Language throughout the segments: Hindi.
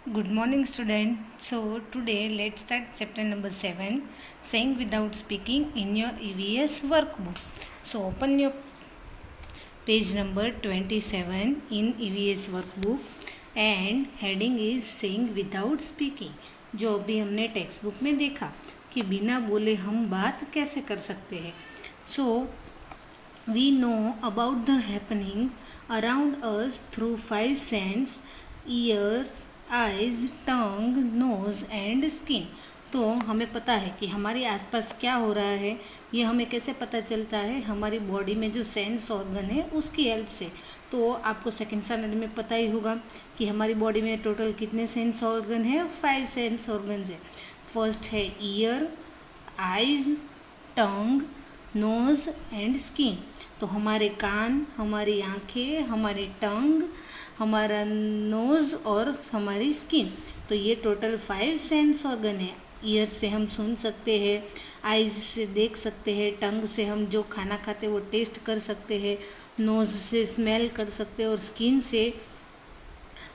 Good morning, student. So today let's start chapter number 7, saying without speaking in your EVS workbook. So open your page number 27 in EVS workbook and heading is saying without speaking. जो अभी हमने टेक्स्ट बुक में देखा कि बिना बोले हम बात कैसे कर सकते हैं. So we know about the happenings around us through five senses: ears, eyes, tongue, nose and skin. तो हमें पता है कि हमारे आसपास क्या हो रहा है. ये हमें कैसे पता चलता है? हमारी बॉडी में जो सेंस ऑर्गन है उसकी हेल्प से. तो आपको सेकंड स्टैंडर्ड में पता ही होगा कि हमारी बॉडी में टोटल कितने सेंस ऑर्गन है. 5 सेंस ऑर्गन है. फर्स्ट है ear, eyes, tongue, nose and skin. तो हमारे कान, हमारी आँखें, हमारी टंग, हमारा नोज़ और हमारी स्किन. तो ये टोटल 5 सेंस ऑर्गन है. ईयर से हम सुन सकते हैं, आइज़ से देख सकते हैं, टंग से हम जो खाना खाते हैं वो टेस्ट कर सकते हैं, नोज़ से स्मेल कर सकते हैं और स्किन से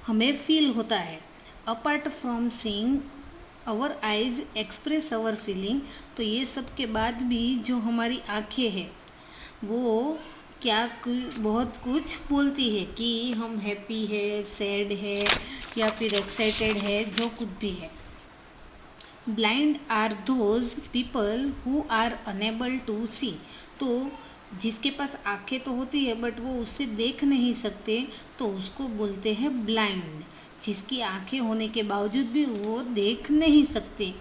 हमें फील होता है. Apart from seeing our eyes express our feeling. तो ये सब के बाद भी जो हमारी आँखें हैं वो क्या बहुत कुछ बोलती है कि हम हैप्पी है, सैड है या फिर एक्साइटेड है, जो कुछ भी है. Blind are those people who are unable to see. तो जिसके पास आंखें तो होती है बट वो उससे देख नहीं सकते तो उसको बोलते हैं ब्लाइंड. जिसकी आंखें होने के बावजूद भी वो देख नहीं सकते.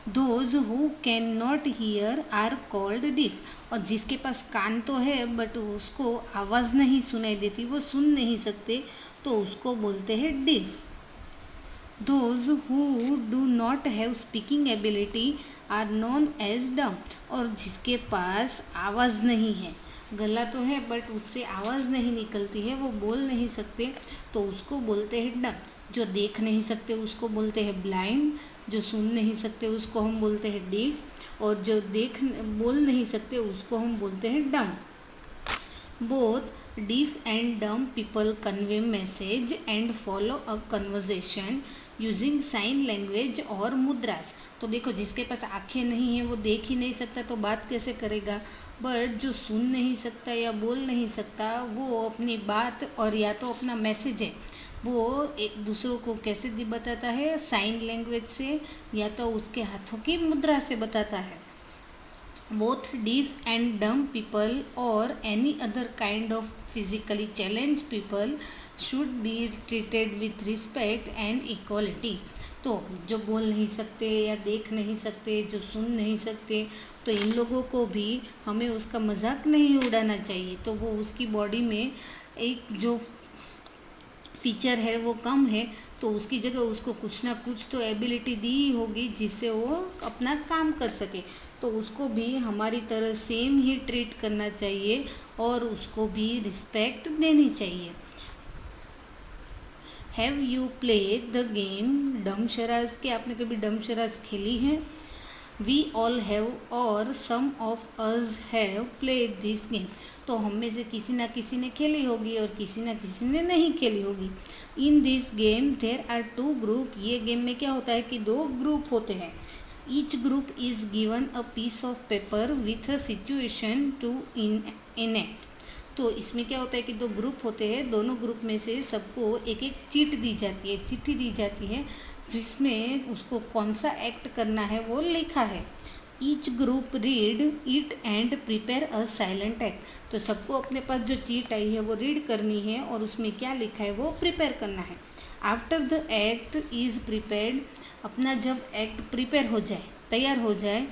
Those who can not hear are called deaf. और जिसके पास कान तो है बट उसको आवाज़ नहीं सुनाई देती, वो सुन नहीं सकते, तो उसको बोलते हैं deaf. Those who do not have speaking ability are known as dumb. और जिसके पास आवाज़ नहीं है, गला तो है बट उससे आवाज़ नहीं निकलती है, वो बोल नहीं सकते, तो उसको बोलते हैं डम. जो देख नहीं सकते उसको बोलते हैं ब्लाइंड. जो सुन नहीं सकते उसको हम बोलते हैं डीफ. और जो बोल नहीं सकते उसको हम बोलते हैं dumb. Both deaf and dumb people convey message and follow a conversation using sign language और मुद्रास. तो देखो, जिसके पास आंखें नहीं है वो देख ही नहीं सकता तो बात कैसे करेगा. बट जो सुन नहीं सकता या बोल नहीं सकता वो अपनी बात और या तो अपना मैसेज है वो एक दूसरों को कैसे बताता है, साइन लैंग्वेज से या तो उसके हाथों की मुद्रा से बताता है. Both deaf and dumb people और any other kind of physically challenge people should be treated with respect and equality. तो जो बोल नहीं सकते या देख नहीं सकते, जो सुन नहीं सकते, तो इन लोगों को भी हमें उसका मजाक नहीं उड़ाना चाहिए. तो वो उसकी बॉडी में एक जो फीचर है वो कम है तो उसकी जगह उसको कुछ ना कुछ तो एबिलिटी दी होगी जिससे वो अपना काम कर सके. तो उसको भी हमारी तरह सेम ही ट्रीट करना चाहिए और उसको भी रिस्पेक्ट देनी चाहिए. Have you played the game dumb Sharaj. के आपने कभी डम शराज खेली है? वी ऑल हैव और some of us have played this game. तो हम में से किसी ना किसी ने खेली होगी और किसी ना किसी ने नहीं खेली होगी. In this game there are 2 group. ये गेम में क्या होता है कि 2 ग्रुप होते हैं. Each group is given a piece of paper with a situation to enact. तो इसमें क्या होता है कि 2 ग्रुप होते हैं, दोनों ग्रुप में से सबको एक एक चीट दी जाती है, चिट्ठी दी जाती है जिसमें उसको कौन सा एक्ट करना है वो लिखा है. Each group read it and prepare a silent act. तो सबको अपने पास जो चीट आई है वो रीड करनी है और उसमें क्या लिखा है वो प्रिपेयर करना है. After the act is prepared. अपना जब एक्ट प्रिपेयर हो जाए, तैयार हो जाए,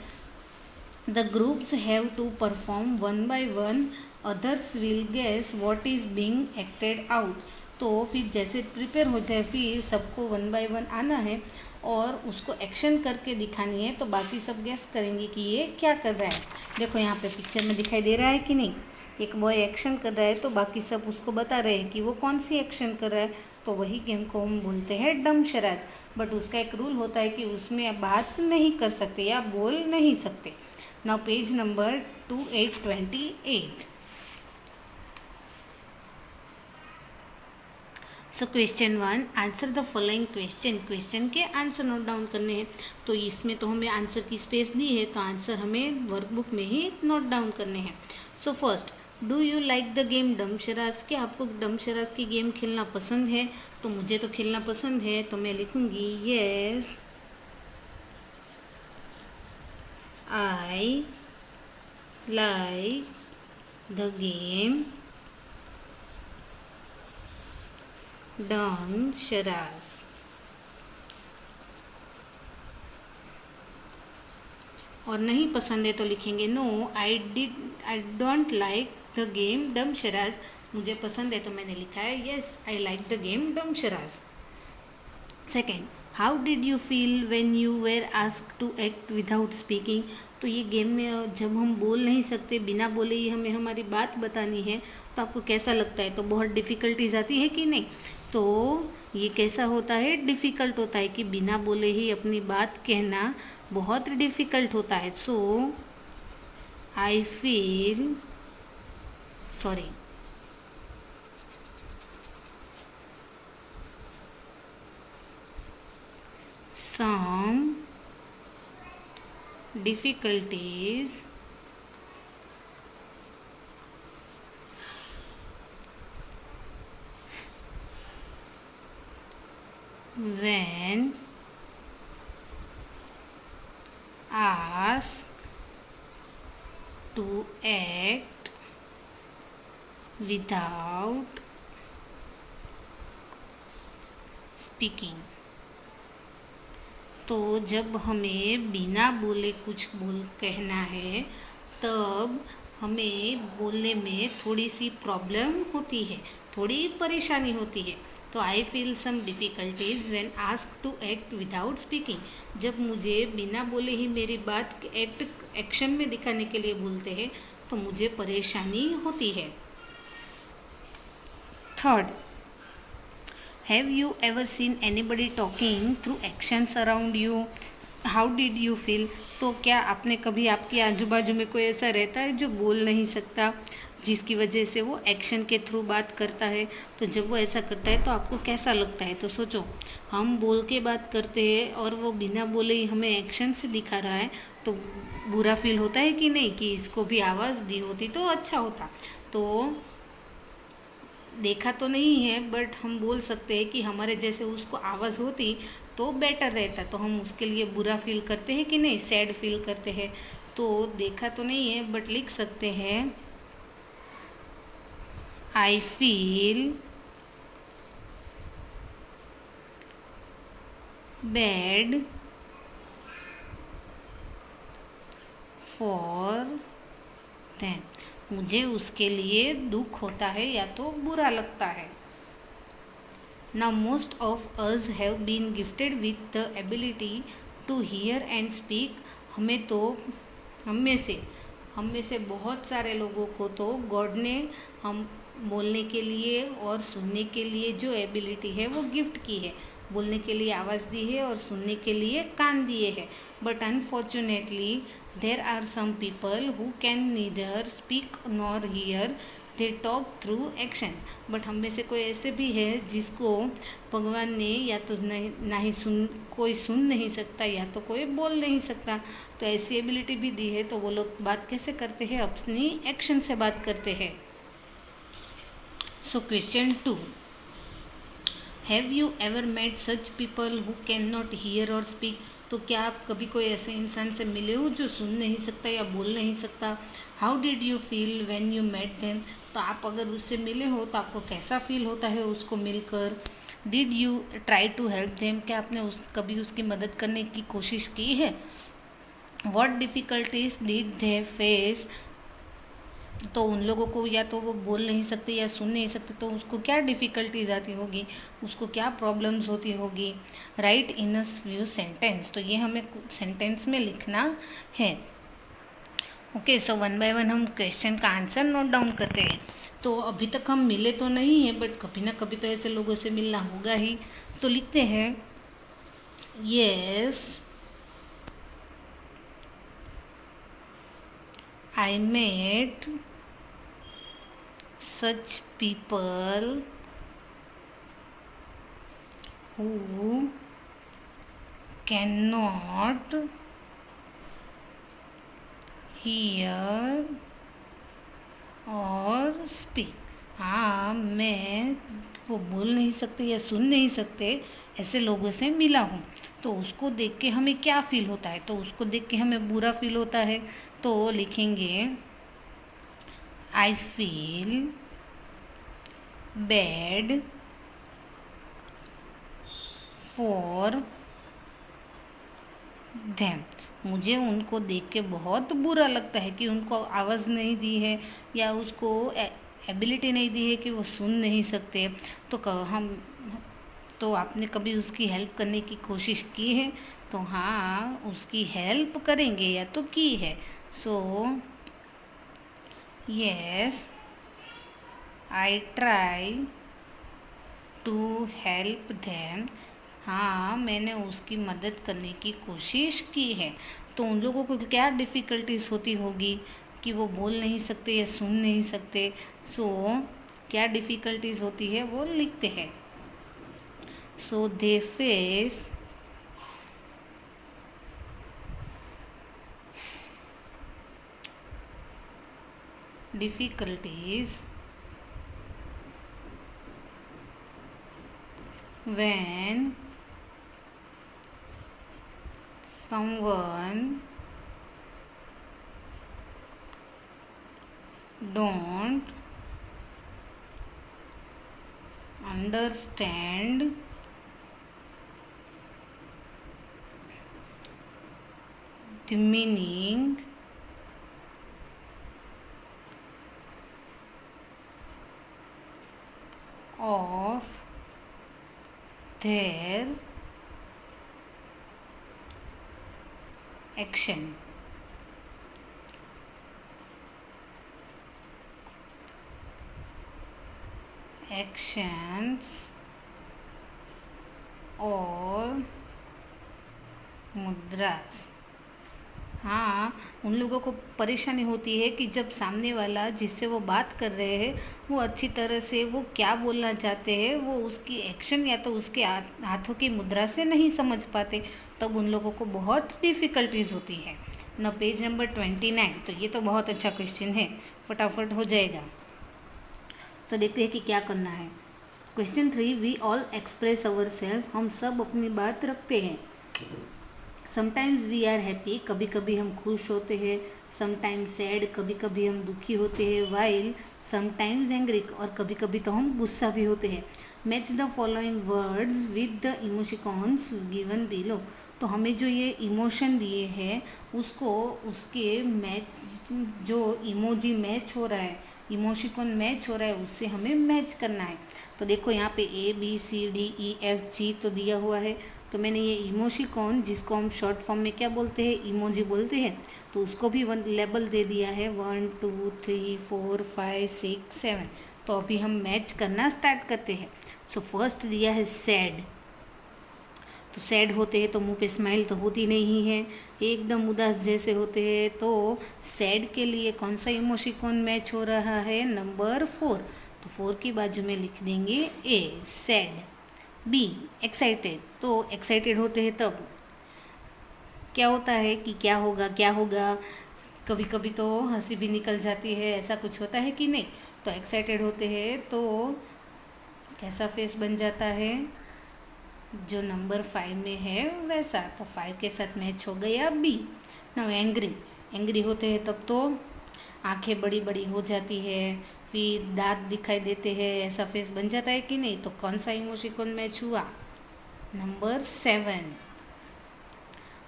the groups have to perform one by one. Others will guess what is being acted out. तो फिर जैसे प्रिपेयर हो जाए फिर सबको 1 बाय 1 आना है और उसको एक्शन करके दिखानी है. तो बाकी सब गेस करेंगे कि ये क्या कर रहा है. देखो यहाँ पे पिक्चर में दिखाई दे रहा है कि नहीं. एक बॉय एक्शन कर रहा है तो बाकी सब उसको बता रहे हैं कि वो कौन सी एक्शन कर रहा है. तो वही गेम को हम बोलते हैं डम शराज. बट उसका एक रूल होता है कि उसमें बात नहीं कर सकते या बोल नहीं सकते. Now page number 2828. So question 1, answer the following question. Question के आंसर नोट डाउन करने हैं। तो इसमें तो हमें आंसर की स्पेस दी है, तो आंसर हमें वर्कबुक में ही नोट डाउन करने हैं। So first, do you like the game dumb Sharaj? क्या आपको डम शराज की गेम खेलना पसंद है? तो मुझे तो खेलना पसंद है, तो मैं लिखूँगी yes I like the game dumb charades. और नहीं पसंद है तो लिखेंगे no I don't like the game dumb charades. मुझे पसंद है तो मैंने लिखा है yes I like the game dumb charades. Second, how did you feel when you were asked to act without speaking? तो ये गेम में जब हम बोल नहीं सकते, बिना बोले ही हमें हमारी बात बतानी है, तो आपको कैसा लगता है? तो बहुत डिफ़िकल्टीज आती है कि नहीं? तो ये कैसा होता है? डिफ़िकल्ट होता है कि बिना बोले ही अपनी बात कहना बहुत डिफ़िकल्ट होता है। So I feel sorry some difficulties when asked to act without speaking। तो जब हमें बिना बोले कुछ कहना है, तब हमें बोलने में थोड़ी सी प्रॉब्लम होती है, थोड़ी परेशानी होती है। तो I feel some difficulties when asked to act without speaking. जब मुझे बिना बोले ही मेरी बात एक्शन में दिखाने के लिए बोलते हैं, तो मुझे परेशानी होती है। Third, have you ever seen anybody talking through actions around you? How did you feel? तो क्या आपने कभी आपके आजू बाजू में कोई ऐसा रहता है जो बोल नहीं सकता, जिसकी वजह से वो एक्शन के थ्रू बात करता है? तो जब वो ऐसा करता है तो आपको कैसा लगता है? तो सोचो, हम बोल के बात करते हैं और वो बिना बोले ही हमें एक्शन से दिखा रहा है, तो बुरा फील होता है कि नहीं? कि इसको भी आवाज़ दी होती तो अच्छा होता। तो देखा तो नहीं है, बट हम बोल सकते हैं कि हमारे जैसे उसको आवाज़ होती तो बेटर रहता। तो हम उसके लिए बुरा फील करते हैं कि नहीं? सैड फील करते हैं। तो देखा तो नहीं है, बट लिख सकते हैं I feel bad for them. मुझे उसके लिए दुख होता है या तो बुरा लगता है। Now most of us have been gifted with the ability to hear and speak। हम में से बहुत सारे लोगों को तो गॉड ने हम बोलने के लिए और सुनने के लिए जो एबिलिटी है वो गिफ्ट की है। बोलने के लिए आवाज़ दी है और सुनने के लिए कान दिए हैं। But unfortunately there are some people who can neither speak nor hear, they talk through actions. But हम में से कोई ऐसे भी है जिसको भगवान ने या तो कोई सुन नहीं सकता या तो कोई बोल नहीं सकता। तो ऐसी एबिलिटी भी दी है, तो वो लोग बात कैसे करते हैं? अपनी एक्शन से बात करते हैं। So question 2, have you ever met such people who can not hear और स्पीक? तो क्या आप कभी कोई ऐसे इंसान से मिले हो जो सुन नहीं सकता या बोल नहीं सकता? How did you feel when you met them? तो आप अगर उससे मिले हो तो आपको कैसा फील होता है उसको मिलकर? Did you try to help them? क्या आपने कभी उसकी मदद करने की कोशिश की है? What difficulties did they face? तो उन लोगों को या तो वो बोल नहीं सकते या सुन नहीं सकते, तो उसको क्या डिफ़िकल्टीज आती होगी, उसको क्या प्रॉब्लम्स होती होगी? Right in a few sentence. तो ये हमें सेंटेंस में लिखना है। Okay, so one by one हम क्वेश्चन का आंसर नोट डाउन करते हैं। तो अभी तक हम मिले तो नहीं हैं, बट कभी ना कभी तो ऐसे लोगों से मिलना होगा ही। तो लिखते हैं yes I met such people who cannot hear और स्पीक। हाँ, मैं वो बोल नहीं सकते या सुन नहीं सकते ऐसे लोगों से मिला हूँ। तो उसको देख के हमें क्या फील होता है? तो उसको देख के हमें बुरा फील होता है, तो लिखेंगे I feel bad for them. मुझे उनको देख के बहुत बुरा लगता है कि उनको आवाज़ नहीं दी है या उसको एबिलिटी नहीं दी है कि वो सुन नहीं सकते। तो आपने कभी उसकी हेल्प करने की कोशिश की है? तो हाँ, उसकी हेल्प करेंगे या तो की है। So yes, I try to help them. हाँ, मैंने उसकी मदद करने की कोशिश की है। तो उन लोगों को क्या डिफ़िकल्टीज होती होगी कि वो बोल नहीं सकते या सुन नहीं सकते। सो क्या डिफ़िकल्टीज होती है वो लिखते हैं। So they face difficulties when someone don't understand the meaning of their action. Actions और मुद्रास। हाँ, उन लोगों को परेशानी होती है कि जब सामने वाला जिससे वो बात कर रहे हैं वो अच्छी तरह से वो क्या बोलना चाहते हैं वो उसकी एक्शन या तो उसके हाथों की मुद्रा से नहीं समझ पाते, तब उन लोगों को बहुत डिफ़िकल्टीज होती है ना। Page number 29। तो ये तो बहुत अच्छा क्वेश्चन है, फटाफट हो जाएगा। तो देखते हैं कि क्या करना है। Question 3, we all express our self. हम सब अपनी बात रखते हैं। समटाइम्स वी आर हैप्पी, कभी कभी हम खुश होते हैं। समटाइम्स सैड, कभी कभी हम दुखी होते हैं। वाइल समटाइम्स एंग्री, और कभी कभी तो हम गुस्सा भी होते हैं। Match the following words with the emoticons given below. तो हमें जो ये इमोशन दिए हैं उसको उसके मैच, जो इमोजी मैच हो रहा है, इमोशिकॉन मैच हो रहा है, उससे हमें मैच करना है। तो देखो यहाँ पे ABCDEFG तो दिया हुआ है। तो मैंने ये इमोशिकॉन, जिसको हम शॉर्ट फॉर्म में क्या बोलते हैं, इमोजी बोलते हैं, तो उसको भी वन लेबल दे दिया है 1 2 3 4 5 6 7। तो अभी हम मैच करना स्टार्ट करते हैं। सो फर्स्ट दिया है सैड। तो सैड होते हैं तो मुंह पे स्माइल तो होती नहीं है, एकदम उदास जैसे होते हैं। तो सैड के लिए कौन सा इमोशिकॉन मैच हो रहा है? नंबर 4। तो 4 की बाजू में लिख देंगे A सैड। B excited. तो एक्साइटेड होते हैं तब क्या होता है कि क्या होगा क्या होगा, कभी कभी तो हंसी भी निकल जाती है, ऐसा कुछ होता है कि नहीं। तो एक्साइटेड होते हैं तो कैसा फेस बन जाता है, जो नंबर 5 में है वैसा। तो 5 के साथ मैच हो गया B। ना एंग्री, एंग्री होते हैं तब तो आंखें बड़ी बड़ी हो जाती है, फिर दांत दिखाई देते हैं, ऐसा फेस बन जाता है कि नहीं। तो कौन सा इमोशिकॉन मैच हुआ? Number 7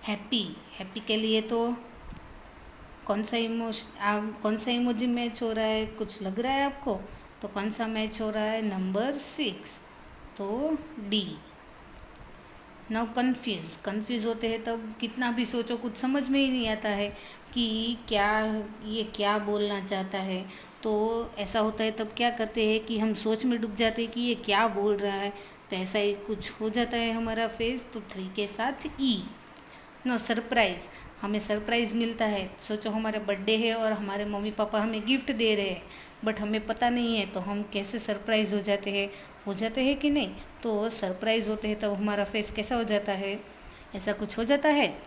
happy. हैप्पी के लिए तो कौन सा इमोजी मैच हो रहा है, कुछ लग रहा है आपको? तो कौन सा मैच हो रहा है? नंबर 6, तो D। नाउ कंफ्यूज, कंफ्यूज होते हैं तब कितना भी सोचो कुछ समझ में ही नहीं आता है कि ये क्या बोलना चाहता है। तो ऐसा होता है तब क्या करते हैं कि हम सोच में डूब जाते हैं कि ये क्या बोल रहा है। तो ऐसा ही कुछ हो जाता है हमारा फेस। तो 3 के साथ E। नो सरप्राइज़, हमें सरप्राइज़ मिलता है। सोचो हमारे बर्थडे है और हमारे मम्मी पापा हमें गिफ्ट दे रहे हैं, बट हमें पता नहीं है, तो हम कैसे सरप्राइज़ हो जाते हैं कि नहीं। तो सरप्राइज़ होते हैं तब हमारा फेस कैसा हो जाता है, ऐसा कुछ हो जाता है,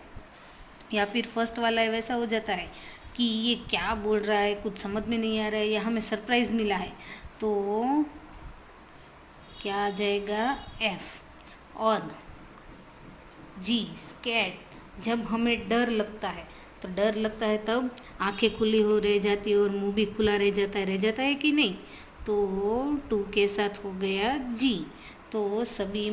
या फिर फर्स्ट वाला है वैसा हो जाता है कि ये क्या बोल रहा है, कुछ समझ में नहीं आ रहा है, या हमें सरप्राइज़ मिला है, तो क्या आ जाएगा एफ। और जी स्कैट, जब हमें डर लगता है, तो डर लगता है तब आंखें खुली हो रह जाती है और मुंह भी खुला रह जाता है कि नहीं, तो टू के साथ हो गया जी। तो सभी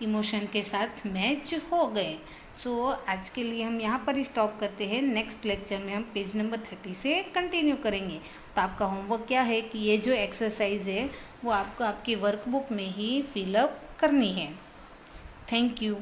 इमोशन के साथ मैच हो गए। सो आज के लिए हम यहाँ पर ही स्टॉप करते हैं। नेक्स्ट लेक्चर में हम पेज नंबर 30 से कंटिन्यू करेंगे। तो आपका होमवर्क क्या है कि ये जो एक्सरसाइज है वो आपको आपकी वर्कबुक में ही फिलअप करनी है। Thank you.